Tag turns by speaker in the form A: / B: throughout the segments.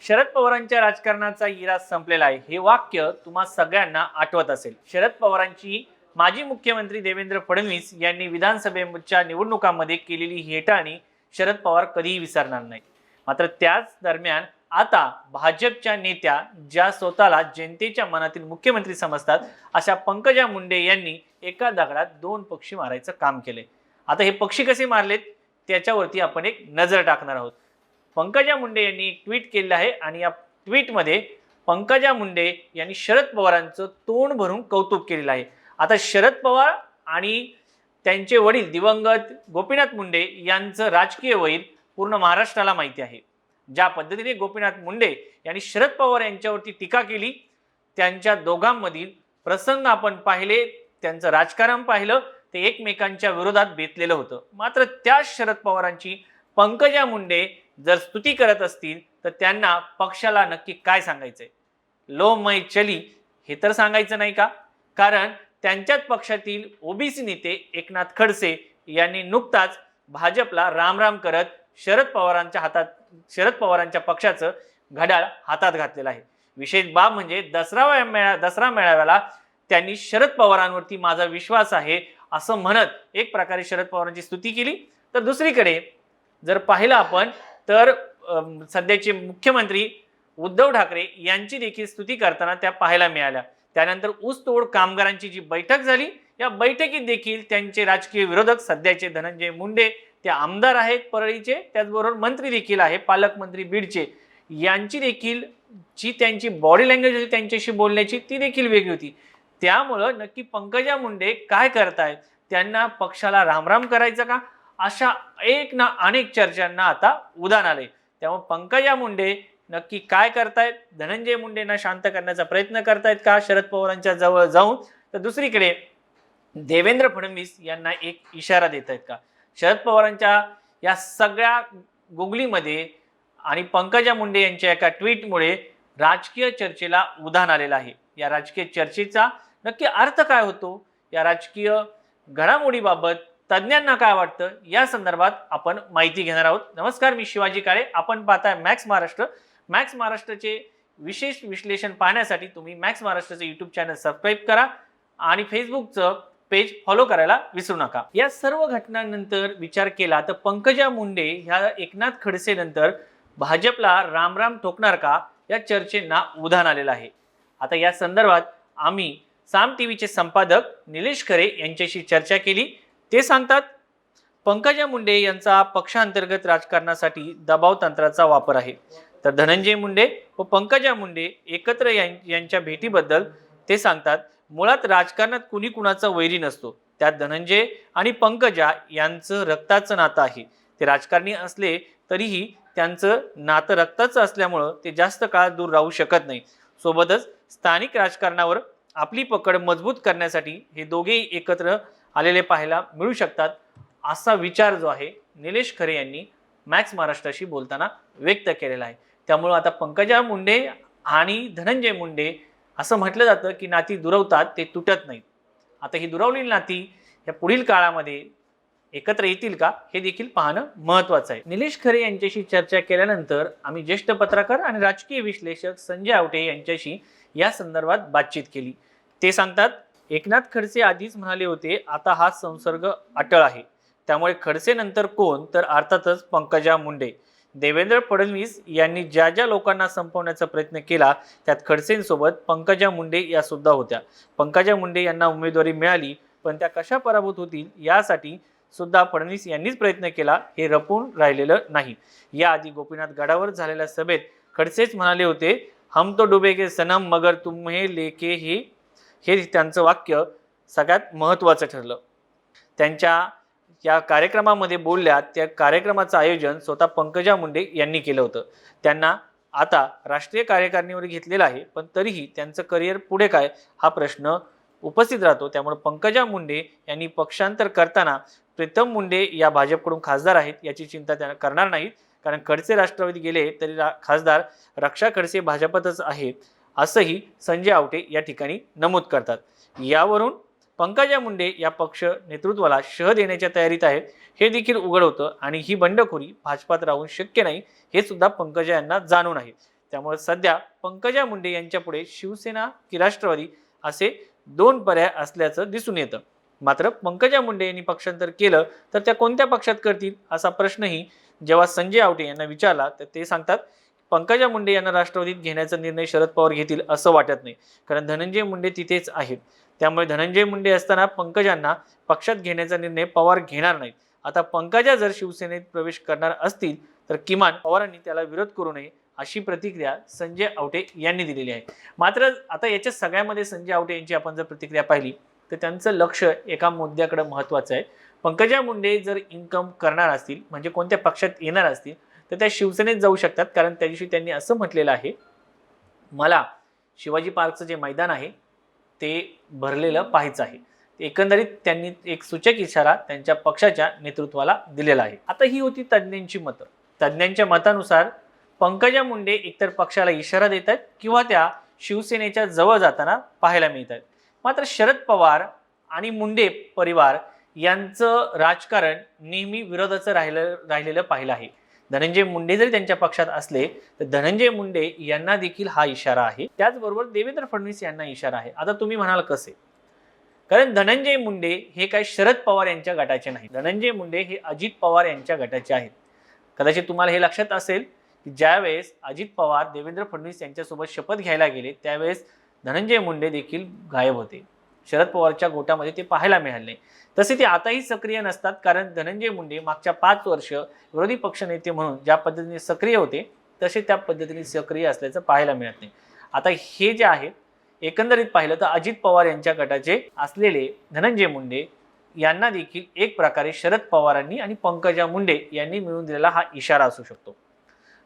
A: शरद पवारांच्या राजकारणाचा इरा संपलेला आहे हे वाक्य तुम्हा सगळ्यांना आठवत असेल। शरद पवारांची माजी मुख्यमंत्री देवेंद्र फडणवीस यांनी विधानसभेच्या निवडणुकांमध्ये केलेली हेटाळणी शरद पवार कधीही विसरणार नाही। मात्र त्याच दरम्यान आता भाजपच्या नेत्या ज्या स्वतःला जनतेच्या मनातील मुख्यमंत्री समजतात अशा पंकजा मुंडे यांनी एका दगडात दोन पक्षी मारायचं काम केले। आता हे पक्षी कसे मारलेत त्याच्यावरती आपण एक नजर टाकणार आहोत। पंकजा मुंडे यांनी एक ट्विट केलं आहे आणि या ट्विटमध्ये पंकजा मुंडे यांनी शरद पवारांचं तोंड भरून कौतुक केलेलं आहे। आता शरद पवार आणि त्यांचे वडील दिवंगत गोपीनाथ मुंडे यांचं राजकीय वैर पूर्ण महाराष्ट्राला माहिती आहे। ज्या पद्धतीने गोपीनाथ मुंडे यांनी शरद पवार यांच्यावरती टीका केली, त्यांच्या दोघांमधील प्रसंग आपण पाहिले, त्यांचं राजकारण पाहिलं, ते एकमेकांच्या विरोधात बेतलेलं होतं। मात्र त्या शरद पवारांची पंकजा मुंडे जर स्तुती करत असतील तर त्यांना पक्षाला नक्की काय सांगायचंय? लो मै चली हे तर सांगायचं नाही का? कारण त्यांच्याच पक्षातील ओबीसी नेते एकनाथ खडसे यांनी नुकताच भाजपला रामराम करत शरद पवारांच्या पक्षाचं घड्याळ हातात घातलेलं आहे। विशेष बाब म्हणजे दसरा मेळाव्याला त्यांनी शरद पवारांवरती माझा विश्वास आहे असं म्हणत एक प्रकारे शरद पवारांची स्तुती केली। तर दुसरीकडे जर पाहिलं आपण तर सध्याचे मुख्यमंत्री उद्धव ठाकरे यांची देखील स्तुती करताना त्या पाहायला मिळाल्या। त्यानंतर ऊसतोड कामगारांची जी बैठक झाली, या बैठकीत देखील त्यांचे राजकीय विरोधक सध्याचे धनंजय मुंडे ते आमदार आहेत परळीचे, त्याचबरोबर मंत्री देखील आहे पालकमंत्री बीडचे, यांची देखील जी त्यांची बॉडी लँग्वेज होती त्यांच्याशी बोलण्याची ती देखील वेगळी होती। त्यामुळं नक्की पंकजा मुंडे काय करतायत? त्यांना पक्षाला रामराम करायचं का? अशा एक ना अनेक चर्चांना आता उधाण आले। त्यामुळे पंकजा मुंडे नक्की काय करतायत? धनंजय मुंडेंना शांत करण्याचा प्रयत्न करतायत का शरद पवारांच्या जवळ जाऊन? तर दुसरीकडे देवेंद्र फडणवीस यांना एक इशारा देत आहेत का? शरद पवारांच्या या सगळ्या गुगलीमध्ये आणि पंकजा मुंडे यांच्या एका ट्विटमुळे राजकीय चर्चेला उधाण आलेलं आहे। या राजकीय चर्चेचा नक्की अर्थ काय होतो? या राजकीय घडामोडीबाबत तज्ञांना काय वाटतं या संदर्भात आपण माहिती घेणार आहोत। नमस्कार, मी शिवाजी काळे, आपण पाहताय मॅक्स महाराष्ट्र। मॅक्स महाराष्ट्राचे विशेष विश्लेषण पाहण्यासाठी तुम्ही मॅक्स महाराष्ट्राचे यूट्यूब चॅनल सबस्क्राईब करा आणि फेसबुकचं पेज फॉलो करायला विसरू नका। या सर्व घटनांनंतर विचार केला तर पंकजा मुंडे ह्या एकनाथ खडसे नंतर भाजपला रामराम ठोकणार का या चर्चेंना उधाण आलेलं आहे। आता या संदर्भात आम्ही साम टीव्हीचे संपादक निलेश खरे यांच्याशी चर्चा केली। ते सांगतात पंकजा मुंडे यांचा पक्षांतर्गत राजकारणासाठी दबाव तंत्राचा वापर आहे। तर धनंजय मुंडे व पंकजा मुंडे एकत्र यांच्या भेटीबद्दल ते सांगतात मुळात राजकारणात कुणी कुणाचा वैरी नसतो, त्यात धनंजय आणि पंकजा यांचं रक्ताचं नातं आहे। ते राजकारणी असले तरीही त्यांचं नातं रक्ताचं असल्यामुळं ते जास्त काळ दूर राहू शकत नाही। सोबतच स्थानिक राजकारणावर आपली पकड मजबूत करण्यासाठी हे दोघेही एकत्र आलेले पाहायला मिळू शकतात, असा विचार जो आहे निलेश खरे यांनी मॅक्स महाराष्ट्राशी बोलताना व्यक्त केलेला आहे। त्यामुळे आता पंकजा मुंडे आणि धनंजय मुंडे असं म्हटलं जातं की नाती दुरवतात, ते तुटत नाहीत। आता ही दुरावलेली नाती या पुढील काळामध्ये एकत्र येतील का हे देखील पाहणं महत्त्वाचं आहे। निलेश खरे यांच्याशी चर्चा केल्यानंतर आम्ही ज्येष्ठ पत्रकार आणि राजकीय विश्लेषक संजय आवटे यांच्याशी या संदर्भात बातचीत केली। ते सांगतात एकनाथ खडसे आधीच म्हणाले होते आता हा संसर्ग अटळ आहे, त्यामुळे खडसे नंतर कोण? तर अर्थातच पंकजा मुंडे। देवेंद्र फडणवीस यांनी ज्या ज्या लोकांना संपवण्याचा प्रयत्न केला त्यात खडसेंसोबत पंकजा मुंडे या सुद्धा होत्या। पंकजा मुंडे यांना उमेदवारी मिळाली, पण त्या कशा पराभूत होतील यासाठी सुद्धा फडणवीस यांनीच प्रयत्न केला, हे रपून राहिलेलं नाही। याआधी गोपीनाथ गडावर झालेल्या सभेत खडसेच म्हणाले होते हम तो डुबेगे सनम मगर तुम्हें लेके हे त्यांचं वाक्य सगळ्यात महत्त्वाचं ठरलं। त्यांच्या या कार्यक्रमामध्ये बोलल्या, त्या कार्यक्रमाचं आयोजन स्वतः पंकजा मुंडे यांनी केलं होतं। त्यांना आता राष्ट्रीय कार्यकारिणीवर घेतलेलं आहे, पण तरीही त्यांचं करिअर पुढे काय हा प्रश्न उपस्थित राहतो। त्यामुळे पंकजा मुंडे यांनी पक्षांतर करताना प्रीतम मुंडे या भाजपकडून खासदार आहेत याची चिंता त्या करणार नाहीत, कारण खडसे राष्ट्रवादी गेले तरी खासदार रक्षा खडसे भाजपतच आहेत, असंही संजय आवटे या ठिकाणी नमूद करतात। यावरून पंकजा मुंडे या पक्ष नेतृत्वाला शह देण्याच्या तयारीत आहेत हे देखील उघड होतं आणि ही बंडखोरी भाजपात राहून शक्य नाही हे सुद्धा पंकजा यांना जाणून आहे। त्यामुळे सध्या पंकजा मुंडे यांच्या पुढे शिवसेना की राष्ट्रवादी असे दोन पर्याय असल्याचं दिसून येतं. मात्र पंकजा मुंडे यांनी पक्षांतर केलं तर त्या कोणत्या पक्षात करतील असा प्रश्नही जेव्हा संजय आवटे यांना विचारला तर ते सांगतात पंकजा मुंडे यांना राष्ट्रवादीत घेण्याचा निर्णय शरद पवार घेतील असं वाटत नाही, कारण धनंजय मुंडे तिथेच आहेत. त्यामुळे धनंजय मुंडे असताना पंकजांना पक्षात घेण्याचा निर्णय पवार घेणार नाहीत. आता पंकजा जर शिवसेनेत प्रवेश करणार असतील तर किमान पवारांनी त्याला विरोध करू नये अशी प्रतिक्रिया संजय आवटे यांनी दिलेली आहे. मात्र आता याच्या सगळ्यामध्ये संजय आवटे यांची आपण जर प्रतिक्रिया पाहिली तर त्यांचं लक्ष एका मुद्द्याकडे महत्त्वाचं आहे. पंकजा मुंडे जर इन्कम करणार असतील म्हणजे कोणत्या पक्षात येणार असतील तर त्या शिवसेनेत जाऊ शकतात, कारण त्या दिवशी त्यांनी असं म्हटलेलं आहे, मला शिवाजी पार्कचं जे मैदान आहे ते भरलेलं पाहायचं आहे. एकंदरीत त्यांनी एक सूचक इशारा त्यांच्या पक्षाच्या नेतृत्वाला दिलेला आहे. आता ही होती तज्ज्ञांची मतं. तज्ज्ञांच्या मतानुसार पंकजा मुंडे एकतर पक्षाला इशारा देत आहेत किंवा त्या शिवसेनेच्या जवळ जाताना पाहायला मिळत आहेत. मात्र शरद पवार आणि मुंडे परिवार यांचं राजकारण नेहमी विरोधाचं राहिलेलं पाहिलं आहे. धनंजय मुंडे जरी त्यांच्या पक्षात असले तर धनंजय मुंडे यांना देखील हा इशारा आहे. त्याचबरोबर देवेंद्र फडणवीस यांना इशारा आहे. आता तुम्ही म्हणाल कसे? कारण धनंजय मुंडे हे काही शरद पवार यांच्या गटाचे नाही. धनंजय मुंडे हे अजित पवार यांच्या गटाचे आहेत. कदाचित तुम्हाला हे लक्षात असेल की ज्यावेळेस अजित पवार देवेंद्र फडणवीस यांच्यासोबत शपथ घ्यायला गेले त्यावेळेस धनंजय मुंडे देखील गायब होते. शरद पवारच्या गोटामध्ये ते पाहायला मिळाले नाही. तसे ते आताही सक्रिय नसतात, कारण धनंजय मुंडे मागच्या 5 वर्ष विरोधी पक्षनेते म्हणून ज्या पद्धतीने सक्रिय होते तसे त्या पद्धतीने सक्रिय असल्याचं पाहायला मिळत नाही. आता हे जे आहे एकंदरीत पाहिलं तर अजित पवार यांच्या गटाचे असलेले धनंजय मुंडे यांना देखील एक प्रकारे शरद पवारांनी आणि पंकजा मुंडे यांनी मिळून दिलेला हा इशारा असू शकतो.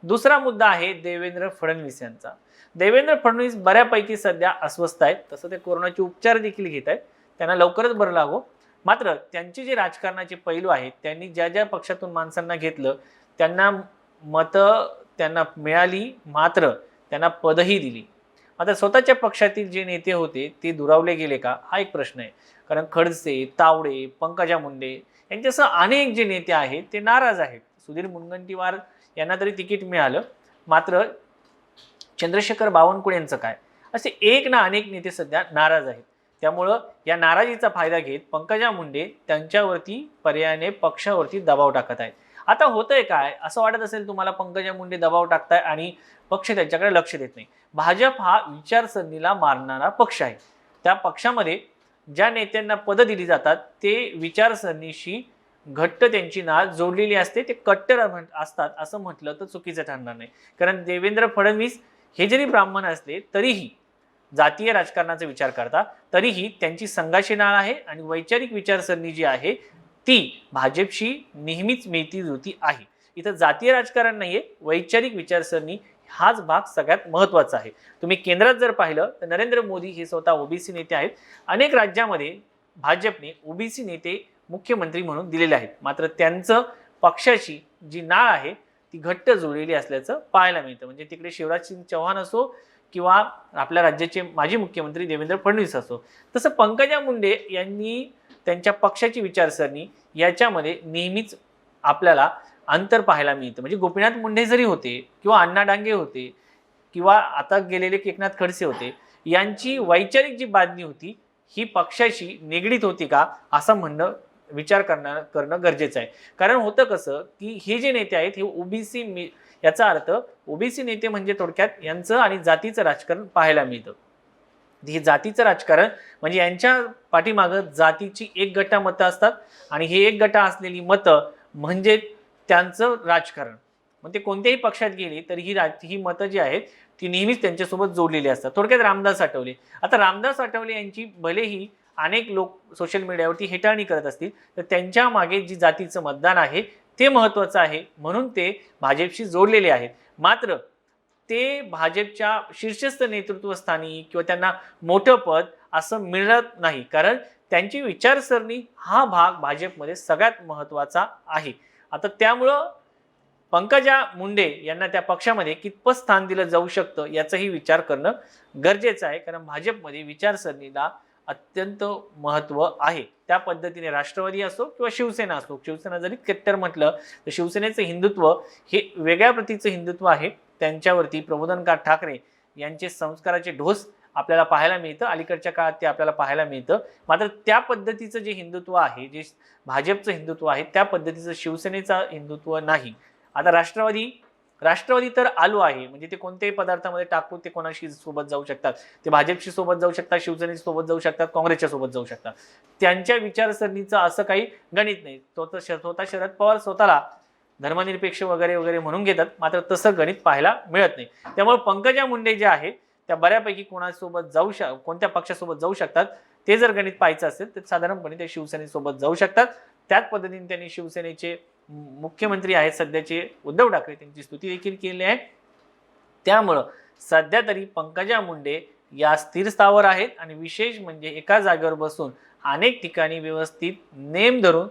A: दुसरा मुद्दा आहे देवेंद्र फडणवीस यांचा. देवेंद्र फडणवीस बऱ्यापैकी सध्या अस्वस्थ आहेत. तसं ते कोरोनाचे उपचार देखील घेत आहेत. त्यांना लवकरच बरं लागो. मात्र त्यांचे जे राजकारणाचे पैलू आहेत, त्यांनी ज्या ज्या पक्षातून माणसांना घेतलं त्यांना मतं त्यांना मिळाली, मात्र त्यांना पदही दिली. आता स्वतःच्या पक्षातील जे नेते होते ते दुरावले गेले का हा एक प्रश्न आहे. कारण खडसे, तावडे, पंकजा मुंडे यांच्यासह अनेक जे नेते आहेत ते नाराज आहेत. सुधीर मुनगंटीवार यांना तरी तिकीट मिळालं, मात्र चंद्रशेखर बावनकुळे यांचं काय? असे एक ना अनेक नेते सध्या नाराज आहेत. त्यामुळं या नाराजीचा फायदा घेत पंकजा मुंडे त्यांच्यावरती पर्यायाने पक्षावरती दबाव टाकत आहेत. आता होतंय काय? असं वाटत असेल तुम्हाला पंकजा मुंडे दबाव टाकताय आणि पक्ष त्यांच्याकडे लक्ष देत नाही. भाजप हा विचारसरणीला मारणारा पक्ष आहे. त्या पक्षामध्ये ज्या नेत्यांना पदं दिली जातात ते विचारसरणीशी घट्ट त्यांची नाळ जोडलेली असते. ते कट्टर असतात असं म्हटलं तर चुकीचं ठरणार नाही. कारण देवेंद्र फडणवीस हे जरी ब्राह्मण असले तरीही जातीय राजकारणाचा विचार करता, तरीही त्यांची संघाची नाळ आहे आणि वैचारिक विचारसरणी जी आहे ती भाजपशी नेहमीच मिळती जुळती आहे. इथं जातीय राजकारण नाहीये, वैचारिक विचारसरणी हाच भाग सगळ्यात महत्त्वाचा आहे. तुम्ही केंद्रात जर पाहिलं तर नरेंद्र मोदी हे स्वतः ओबीसी नेते आहेत. अनेक राज्यामध्ये भाजपने ओबीसी नेते मुख्यमंत्री म्हणून दिलेले आहेत. मात्र त्यांचं पक्षाची जी नाळ आहे ती घट्ट जुळलेली असल्याचं पाहायला मिळतं. म्हणजे तिकडे शिवराज सिंग चौहान असो किंवा आपल्या राज्याचे माजी मुख्यमंत्री देवेंद्र फडणवीस असो, तसं पंकजा मुंडे यांनी त्यांच्या पक्षाची विचारसरणी याच्यामध्ये नेहमीच आपल्याला अंतर पाहायला मिळतं. म्हणजे गोपीनाथ मुंडे जरी होते किंवा अण्णा डांगे होते किंवा आता गेलेले एकनाथ खडसे होते, यांची वैचारिक जी बांधणी होती ही पक्षाशी निगडीत होती का असं म्हणणं विचार करणं गरजेचं आहे. कारण होतं कसं की हे जे नेते आहेत हे ओबीसी, याचा अर्थ ओबीसी नेते म्हणजे थोडक्यात यांचं आणि जातीचं राजकारण पाहायला मिळतं. हे जातीचं राजकारण म्हणजे यांच्या पाठीमागं जातीची एक गटा मतं असतात आणि हे एक गटा असलेली मतं म्हणजे त्यांचं राजकारण. मग ते कोणत्याही पक्षात गेले तरी ही मतं जी आहेत ती नेहमीच त्यांच्यासोबत जोडलेली असतात. थोडक्यात रामदास आठवले. आता रामदास आठवले यांची भलेही अनेक लोक सोशल मीडियावरती हेटाळणी करत असतील तर त्यांच्या मागे जी जातीचं मतदान आहे ते महत्त्वाचं आहे, म्हणून ते भाजपशी जोडलेले आहेत. मात्र ते भाजपच्या शीर्षस्थ नेतृत्वस्थानी किंवा त्यांना मोठं पद असं मिळत नाही, कारण त्यांची विचारसरणी हा भाग भाजपमध्ये सगळ्यात महत्त्वाचा आहे. आता त्यामुळं पंकजा मुंडे यांना त्या पक्षामध्ये कितपत स्थान दिलं जाऊ शकतं याचाही विचार करणं गरजेचं आहे. कारण भाजपमध्ये विचारसरणीला अत्यंत महत्त्व आहे. त्या पद्धतीने राष्ट्रवादी असो किंवा शिवसेना असो, शिवसेना जरी कट्टर म्हटलं तर शिवसेनेचं हिंदुत्व हे वेगळ्या प्रतीचं हिंदुत्व आहे. त्यांच्यावरती प्रबोधनकार ठाकरे यांचे संस्काराचे ढोस आपल्याला पाहायला मिळतं. अलीकडच्या काळात ते आपल्याला पाहायला मिळतं. मात्र त्या पद्धतीचं जे हिंदुत्व आहे, जे भाजपचं हिंदुत्व आहे, त्या पद्धतीचं शिवसेनेचं हिंदुत्व नाही. आता राष्ट्रवादी तर आलू आहे, म्हणजे ते कोणत्याही पदार्थामध्ये टाकून ते कोणाशी सोबत जाऊ शकतात. ते भाजपशी सोबत जाऊ शकतात, शिवसेनेशी सोबत जाऊ शकतात, काँग्रेसच्या सोबत जाऊ शकतात. त्यांच्या विचारसरणीचं असं काही गणित नाही. स्वतः शरद पवार स्वतःला धर्मनिरपेक्ष वगैरे वगैरे म्हणून घेतात, मात्र तसं गणित पाहायला मिळत नाही. त्यामुळे पंकजा मुंडे ज्या आहेत त्या बऱ्यापैकी कोणासोबत कोणत्या पक्षासोबत जाऊ शकतात, ते जर गणित पाहायचं असेल तर साधारणपणे ते शिवसेनेसोबत जाऊ शकतात. त्याच पद्धतीने त्यांनी शिवसेनेचे मुख्यमंत्री आहेत सध्याचे उद्धव ठाकरे, त्यांची स्तुती देखील केली आहे. त्यामुळं सध्या तरी पंकजा मुंडे या स्थिर स्थावर आहेत आणि विशेष म्हणजे एका जागेवर बसून अनेक ठिकाणी व्यवस्थित नेम धरून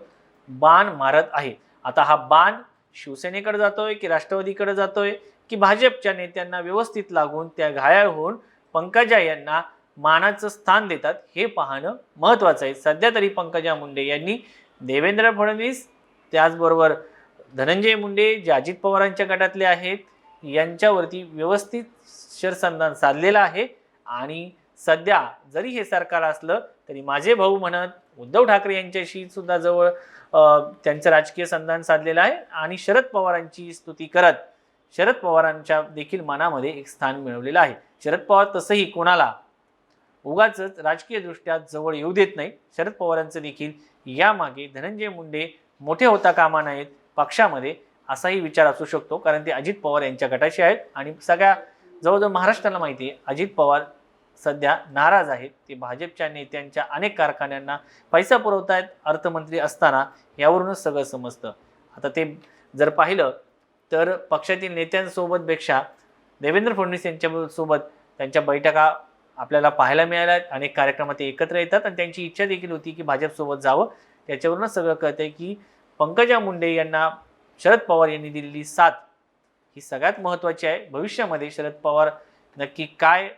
A: बाण मारत आहेत. आता हा बाण शिवसेनेकडे जातोय की राष्ट्रवादीकडे जातोय की भाजपच्या नेत्यांना व्यवस्थित लागून त्या घायाळ होऊन पंकजा यांना मानाचं स्थान देतात, हे पाहणं महत्त्वाचं आहे. सध्या तरी पंकजा मुंडे यांनी देवेंद्र फडणवीस, त्याचबरोबर धनंजय मुंडे जे अजित पवारांच्या गटातले आहेत, यांच्यावरती व्यवस्थित शरसंधान साधलेलं आहे. आणि सध्या जरी हे सरकार असलं तरी माझे भाऊ म्हणत उद्धव ठाकरे यांच्याशी सुद्धा जवळ त्यांचं राजकीय संधान साधलेलं आहे आणि शरद पवारांची स्तुती करत शरद पवारांच्या देखील मनामध्ये एक स्थान मिळवलेलं आहे. शरद पवार तसंही कोणाला उगाच राजकीय दृष्ट्या जवळ येऊ देत नाही. शरद पवारांचं देखील यामागे धनंजय मुंडे मोठे होता कामा नयेत पक्षामध्ये असाही विचार असू शकतो, कारण ते अजित पवार यांच्या गटाचे आहेत आणि सगळ्या जवळजवळ महाराष्ट्राला माहिती आहे अजित पवार सध्या नाराज आहेत. ते भाजपच्या नेत्यांच्या अनेक कारखान्यांना पैसा पुरवतायत अर्थमंत्री असताना, यावरूनच सगळं समजतं. आता ते जर पाहिलं तर पक्षातील नेत्यांसोबतपेक्षा देवेंद्र फडणवीस यांच्यासोबत त्यांच्या बैठका आपल्याला पाहायला मिळाल्या. अनेक कार्यक्रमात ते एकत्र येतात आणि त्यांची इच्छा देखील होती की भाजपसोबत जावं. त्याच्यावरूनच सगळं कळतंय की पंकजा मुंडे यांना शरद पवार यांनी दिलेली साथ ही सगळ्यात महत्त्वाची आहे. भविष्यामध्ये शरद पवार नक्की काय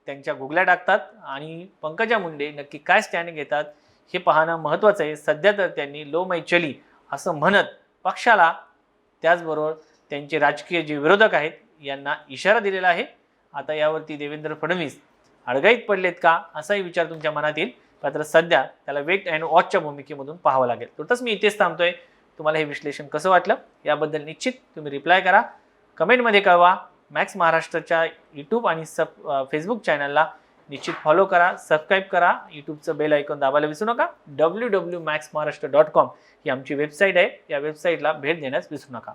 A: त्यांच्या गुगल्या टाकतात आणि पंकजा मुंडे नक्की काय स्टँड घेतात हे पाहणं महत्त्वाचं आहे. सध्या तर त्यांनी लो मै चली असं म्हणत पक्षाला, त्याचबरोबर त्यांचे राजकीय जे विरोधक आहेत यांना इशारा दिलेला आहे. आता यावरती देवेंद्र फडणवीस अडगळीत पडलेत का असाही विचार तुमच्या मनात येईल, मात्र सध्या त्याला वेट अँड वॉचच्या भूमिकेमधून पाहावं लागेल. तुर्तास मी इथेच थांबतोय. तुम्हाला हे विश्लेषण कसं वाटलं याबद्दल निश्चित तुम्ही रिप्लाय करा, कमेंटमध्ये कळवा. मॅक्स महाराष्ट्राच्या यूट्यूब आणि फेसबुक चॅनलला निश्चित फॉलो करा, सबस्क्राईब करा, यूट्यूबचं बेल आयकॉन दाबायला विसरू नका. www.maxmaharashtra.com ही आमची वेबसाईट आहे, या वेबसाईटला भेट देण्यास विसरू नका.